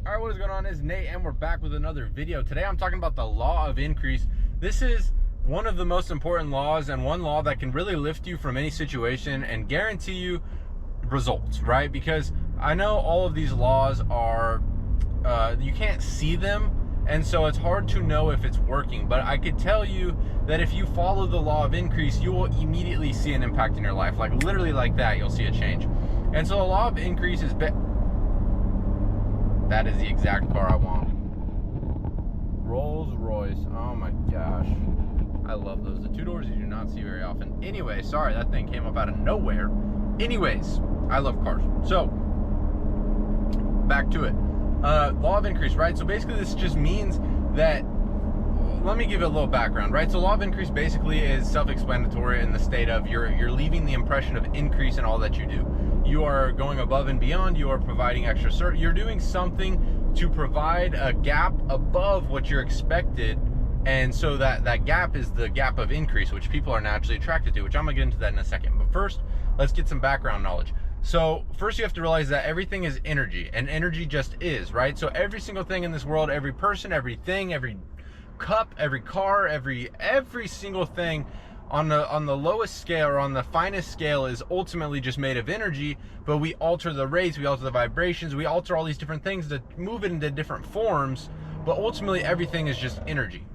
All right, what is going on? It's Nate, and we're back with another video. Today I'm talking about the law of increase. This is one of the most important laws, and one law that can really lift you from any situation and guarantee you results, right? Because I know all of these laws are, you can't see them, and so it's hard to know if it's working. But I could tell you that if you follow the law of increase, you will immediately see an impact in your life. Like literally like that, you'll see a change. And so the law of increase is that is the exact car I want. Rolls Royce. Oh my gosh. I love those. The two doors you do not see very often. Anyway, sorry, that thing came up out of nowhere. Anyways, I love cars. So, back to it. Law of increase, right? So basically this just means that, let me give you a little background, right? So law of increase basically is self-explanatory in the state of you're leaving the impression of increase in all that you do. You are going above and beyond. You are providing extra you're doing something to provide a gap above what you're expected, and so that gap is the gap of increase, which people are naturally attracted to, which I'm gonna get into that in a second. But first, let's get some background knowledge. So first you have to realize that everything is energy, and energy just is, right? So every single thing in this world, every person, everything, every cup, every car, every single thing on the lowest scale or on the finest scale is ultimately just made of energy. But we alter the rates, we alter the vibrations, we alter all these different things to move it into different forms, but ultimately everything is just energy.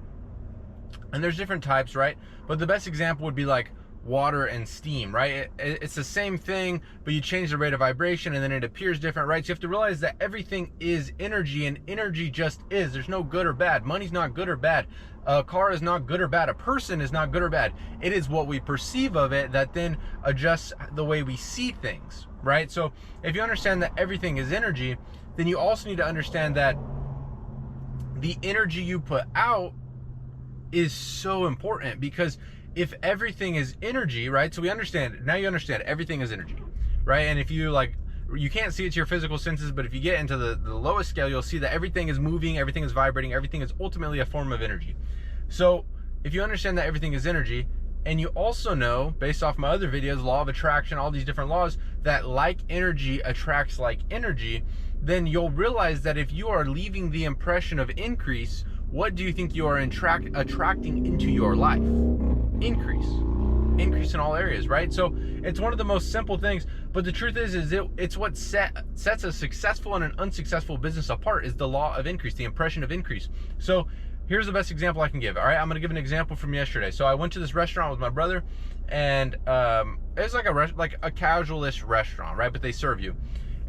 And there's different types, right? But the best example would be like water and steam, right? It's the same thing, but you change the rate of vibration and then it appears different, right? So you have to realize that everything is energy, and energy just is. There's no good or bad. Money's not good or bad. A car is not good or bad. A person is not good or bad. It is what we perceive of it that then adjusts the way we see things, right? So if you understand that everything is energy, then you also need to understand that the energy you put out is so important, because if everything is energy, right? So we understand, now you understand everything is energy, right? And if you you can't see it to your physical senses, but if you get into the lowest scale, you'll see that everything is moving, everything is vibrating, everything is ultimately a form of energy. So if you understand that everything is energy, and you also know, based off my other videos, law of attraction, all these different laws, that like energy attracts like energy, then you'll realize that if you are leaving the impression of increase, what do you think you are attracting into your life? Increase in all areas, right? So it's one of the most simple things, but the truth is it's what sets a successful and an unsuccessful business apart, is the law of increase, the impression of increase. So here's the best example I can give. All right, I'm gonna give an example from yesterday. So I went to this restaurant with my brother, and it's like a casual-ish restaurant, right? But they serve you.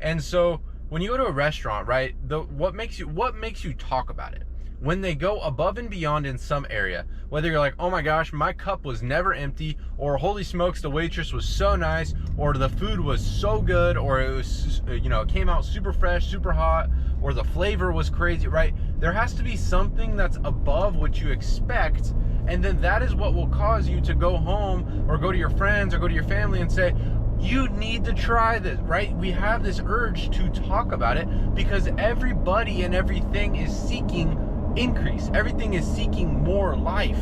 And so when you go to a restaurant, right, what makes you talk about it? When they go above and beyond in some area, whether you're like, oh my gosh, my cup was never empty, or holy smokes, the waitress was so nice, or the food was so good, or it was, it came out super fresh, super hot, or the flavor was crazy, right? There has to be something that's above what you expect, and then that is what will cause you to go home or go to your friends or go to your family and say, you need to try this, right? We have this urge to talk about it because everybody and everything is seeking increase. Everything is seeking more life.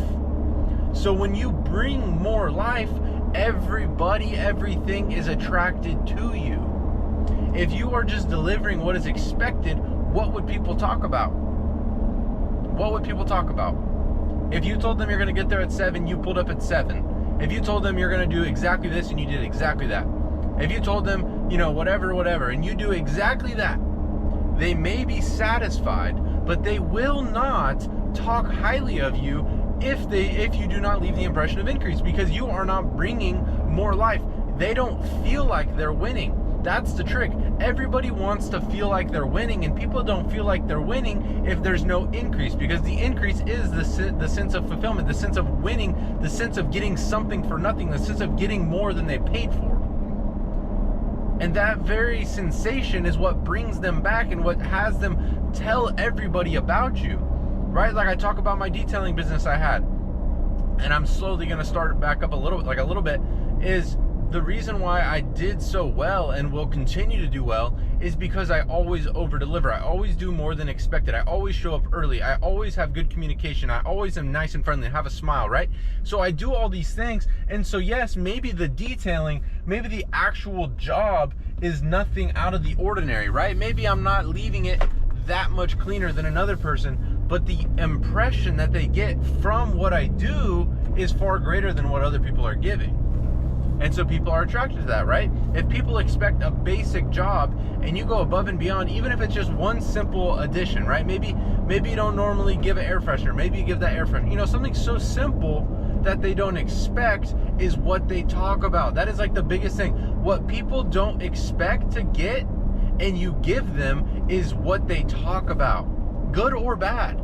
So when you bring more life, everybody, everything is attracted to you. If you are just delivering what is expected, what would people talk about? What would people talk about? If you told them you're going to get there at 7, you pulled up at 7. If you told them you're going to do exactly this and you did exactly that. If you told them, whatever, and you do exactly that, they may be satisfied, but they will not talk highly of you if you do not leave the impression of increase, because you are not bringing more life. They don't feel like they're winning. That's the trick. Everybody wants to feel like they're winning, and people don't feel like they're winning if there's no increase, because the increase is the sense of fulfillment, the sense of winning, the sense of getting something for nothing, the sense of getting more than they paid for. And that very sensation is what brings them back and what has them tell everybody about you, right? Like I talk about my detailing business I had, and I'm slowly going to start back up a little bit, is the reason why I did so well and will continue to do well is because I always over deliver. I always do more than expected. I always show up early. I always have good communication. I always am nice and friendly and have a smile, right? So I do all these things. And so yes, maybe the detailing, maybe the actual job is nothing out of the ordinary, right? Maybe I'm not leaving it that much cleaner than another person, but the impression that they get from what I do is far greater than what other people are giving. And so people are attracted to that, right? If people expect a basic job and you go above and beyond, even if it's just one simple addition, right? Maybe you don't normally give an air freshener. Maybe you give that air freshener. You know, something so simple that they don't expect is what they talk about. That is like the biggest thing. What people don't expect to get and you give them is what they talk about, good or bad.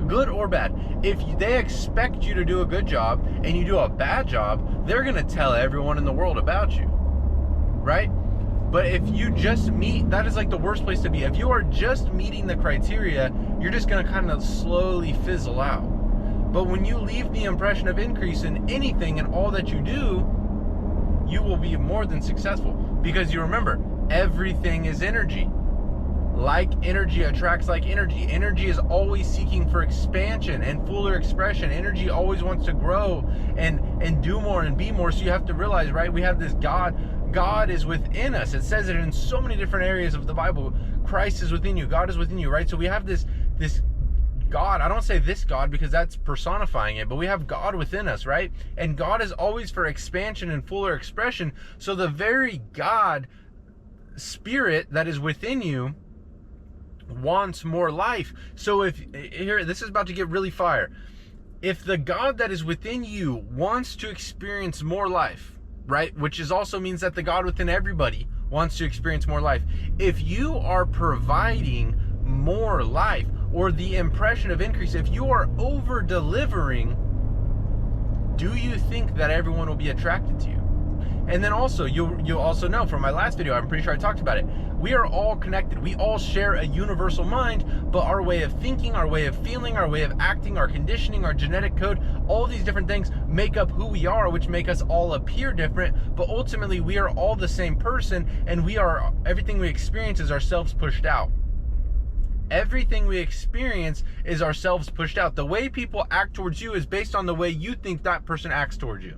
Good or bad. If they expect you to do a good job and you do a bad job, they're going to tell everyone in the world about you, right? But if you just meet, that is like the worst place to be. If you are just meeting the criteria, you're just going to kind of slowly fizzle out. But when you leave the impression of increase in anything and all that you do, you will be more than successful, because you remember, everything is energy. Like energy attracts like energy. Energy is always seeking for expansion and fuller expression. Energy always wants to grow and do more and be more. So you have to realize, right, we have this God. God is within us. It says it in so many different areas of the Bible. Christ is within you. God is within you, right? So we have this God. I don't say this God because that's personifying it, but we have God within us, right? And God is always for expansion and fuller expression. So the very God spirit that is within you wants more life. So if here, this is about to get really fire. If the God that is within you wants to experience more life, right, which is also means that the God within everybody wants to experience more life. If you are providing more life, or the impression of increase, if you are over delivering, do you think that everyone will be attracted to you? And then also, you'll also know from my last video, I'm pretty sure I talked about it, we are all connected. We all share a universal mind, but our way of thinking, our way of feeling, our way of acting, our conditioning, our genetic code, all these different things make up who we are, which make us all appear different, but ultimately we are all the same person, and everything we experience is ourselves pushed out. Everything we experience is ourselves pushed out. The way people act towards you is based on the way you think that person acts towards you.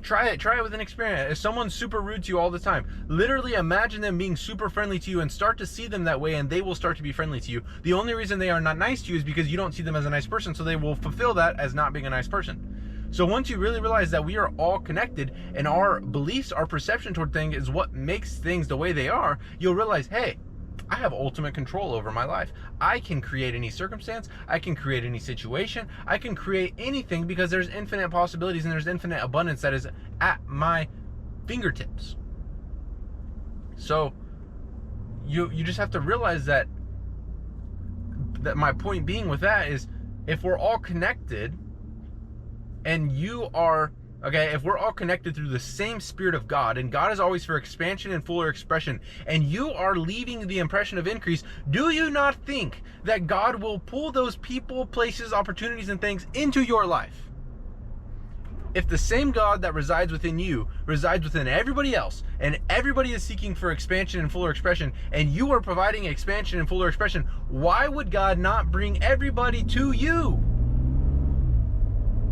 Try it with an experience. If someone's super rude to you all the time, literally imagine them being super friendly to you and start to see them that way, and they will start to be friendly to you. The only reason they are not nice to you is because you don't see them as a nice person, so they will fulfill that as not being a nice person. So once you really realize that we are all connected and our beliefs, our perception toward things is what makes things the way they are, you'll realize, hey, I have ultimate control over my life. I can create any circumstance. I can create any situation. I can create anything because there's infinite possibilities and there's infinite abundance that is at my fingertips. So you just have to realize that my point being with that is, if we're all connected and if we're all connected through the same Spirit of God, and God is always for expansion and fuller expression, and you are leaving the impression of increase, do you not think that God will pull those people, places, opportunities, and things into your life? If the same God that resides within you resides within everybody else, and everybody is seeking for expansion and fuller expression, and you are providing expansion and fuller expression, why would God not bring everybody to you?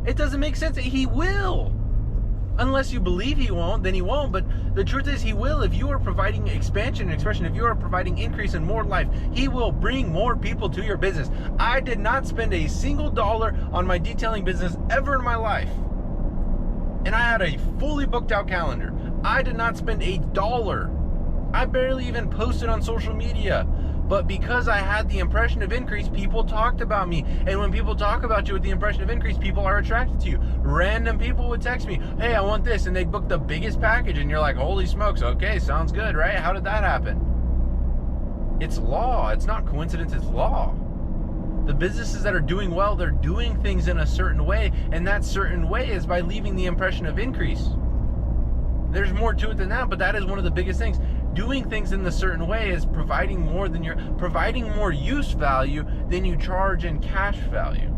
It doesn't make sense. He will. Unless you believe he won't, then he won't. But the truth is, he will. If you are providing expansion and expression, if you are providing increase and more life, he will bring more people to your business. I did not spend a single dollar on my detailing business ever in my life. And I had a fully booked out calendar. I did not spend a dollar. I barely even posted on social media. But because I had the impression of increase, people talked about me. And when people talk about you with the impression of increase, people are attracted to you. Random people would text me, hey, I want this. And they'd book the biggest package. And you're like, holy smokes, okay, sounds good, right? How did that happen? It's law. It's not coincidence, it's law. The businesses that are doing well, they're doing things in a certain way. And that certain way is by leaving the impression of increase. There's more to it than that, but that is one of the biggest things. Doing things in a certain way is providing more use value than you charge in cash value.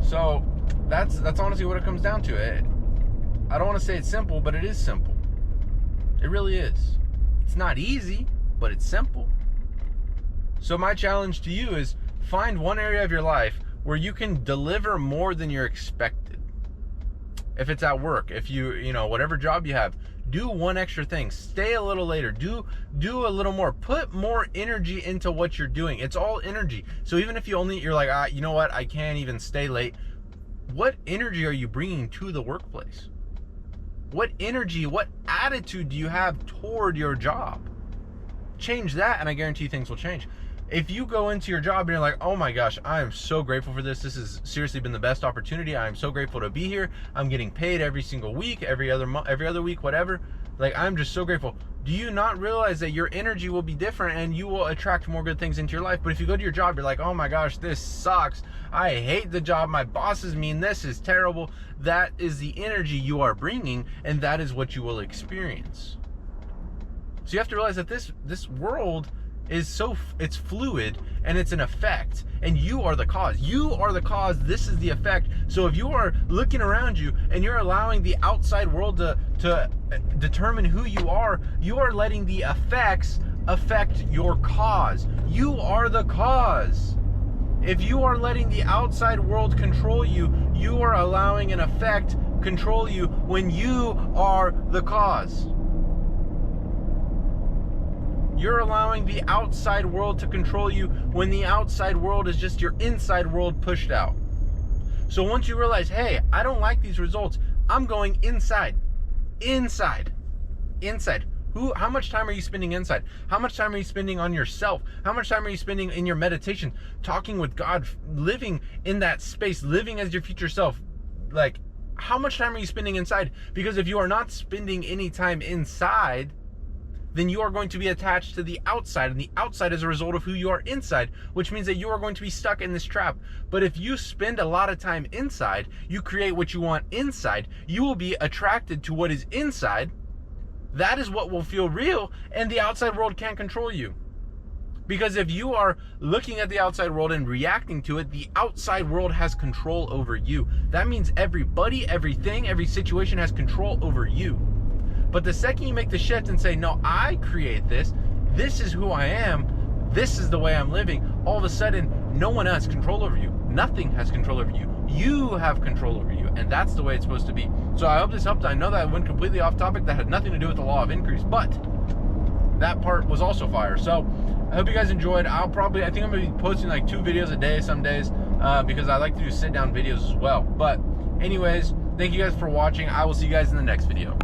So that's honestly what it comes down to. I don't want to say it's simple, but it is simple. It really is. It's not easy, but it's simple. So my challenge to you is find one area of your life where you can deliver more than you're expected. If it's at work, if you whatever job you have, do one extra thing, stay a little later, do a little more, put more energy into what you're doing. It's all energy. So even if you're like, you know what, I can't even stay late. What energy are you bringing to the workplace? What energy, what attitude do you have toward your job? Change that, and I guarantee things will change. If you go into your job and you're like, oh my gosh, I am so grateful for this. This has seriously been the best opportunity. I am so grateful to be here. I'm getting paid every single week, every other week, whatever. Like, I'm just so grateful. Do you not realize that your energy will be different and you will attract more good things into your life? But if you go to your job, you're like, oh my gosh, this sucks. I hate the job. My boss is mean. This is terrible. That is the energy you are bringing, and that is what you will experience. So you have to realize that this world is it's fluid, and it's an effect, and you are the cause. You are the cause. This is the effect. So if you are looking around you and you're allowing the outside world to determine who you are letting the effects affect your cause. You are the cause. If you are letting the outside world control you, you are allowing an effect control you when you are the cause. You're allowing the outside world to control you when the outside world is just your inside world pushed out. So once you realize, hey, I don't like these results, I'm going inside. Inside. How much time are you spending inside? How much time are you spending on yourself? How much time are you spending in your meditation, talking with God, living in that space, living as your future self? Like, how much time are you spending inside? Because if you are not spending any time inside, then you are going to be attached to the outside, and the outside is a result of who you are inside, which means that you are going to be stuck in this trap. But if you spend a lot of time inside, you create what you want inside, you will be attracted to what is inside. That is what will feel real, and the outside world can't control you. Because if you are looking at the outside world and reacting to it, the outside world has control over you. That means everybody, everything, every situation has control over you. But the second you make the shift and say, no, I create this, this is who I am, this is the way I'm living, all of a sudden, no one has control over you. Nothing has control over you. You have control over you, and that's the way it's supposed to be. So I hope this helped. I know that I went completely off topic. That had nothing to do with the law of increase, but that part was also fire. So I hope you guys enjoyed. I think I'm going to be posting like 2 videos a day some days because I like to do sit-down videos as well. But anyways, thank you guys for watching. I will see you guys in the next video.